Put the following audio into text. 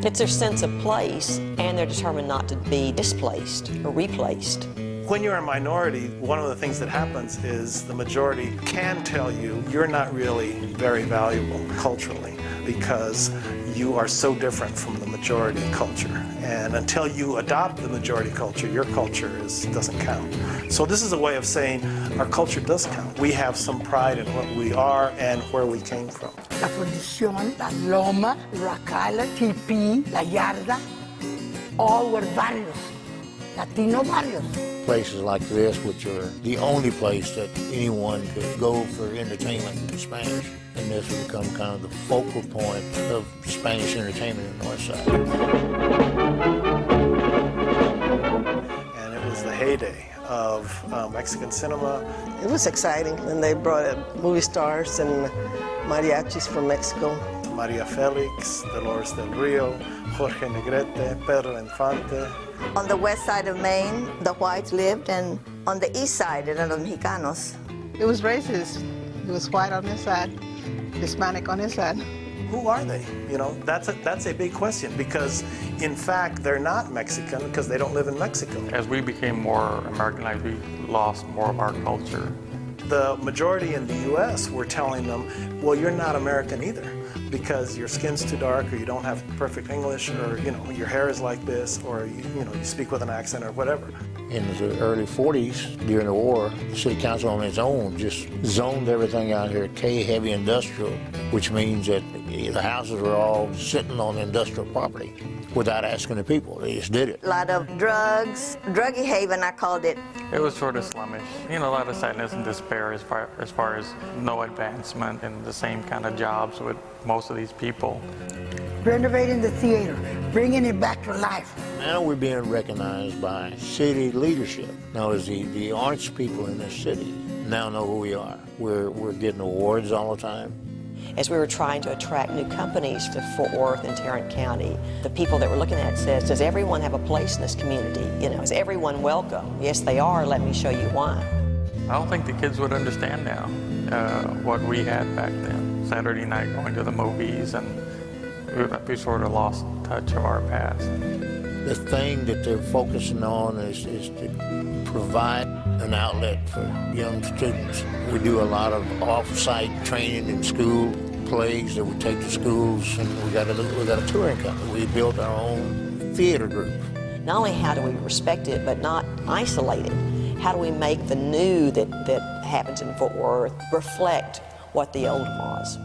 It's their sense of place, and they're determined not to be displaced or replaced. When you're a minority, one of the things that happens is the majority can tell you you're not really very valuable culturally because you are so different from the majority culture. And until you adopt the majority culture, your culture doesn't count. So this is a way of saying our culture does count. We have some pride in what we are and where we came from. La Fundición, La Loma, Racala, TP, La Yarda, all were barrios, Latino barrios. Places like this, which are the only place that anyone could go for entertainment in Spanish. And this would become kind of the focal point of Spanish entertainment in the North Side. And it was the heyday of Mexican cinema. It was exciting when they brought movie stars and mariachis from Mexico. Maria Felix, Delores del Rio, Jorge Negrete, Pedro Infante. On the west side of Maine, the whites lived, and on the east side, eran los mexicanos. It was racist. It was white on this side, Hispanic on this side. Who are they? You know, that's a big question because, in fact, they're not Mexican because they don't live in Mexico. As we became more Americanized, we lost more of our culture. The majority in the U.S. were telling them, well, you're not American either because your skin's too dark or you don't have perfect English or, you know, your hair is like this or, you speak with an accent or whatever. In the early 40s, during the war, the city council on its own just zoned everything out here heavy industrial, which means that the houses were all sitting on industrial property without asking the people. They just did it. A lot of drugs, druggy haven, I called it. It was sort of slummish. You know, a lot of sadness and despair as far as no advancement and the same kind of jobs with most of these people. Renovating the theater, bringing it back to life. Now we're being recognized by city leadership. Now, as the arts people in this city now know who we are. We're getting awards all the time. As we were trying to attract new companies to Fort Worth and Tarrant County, the people that we're looking at says, does everyone have a place in this community? You know, is everyone welcome? Yes, they are. Let me show you why. I don't think the kids would understand now what we had back then. Saturday night going to the movies, and we sort of lost touch of our past. The thing that they're focusing on is to provide an outlet for young students. We do a lot of off-site training in school plays that we take to schools, and we got a touring company. We built our own theater group. Not only how do we respect it, but not isolate it. How do we make the new that happens in Fort Worth reflect what the old was?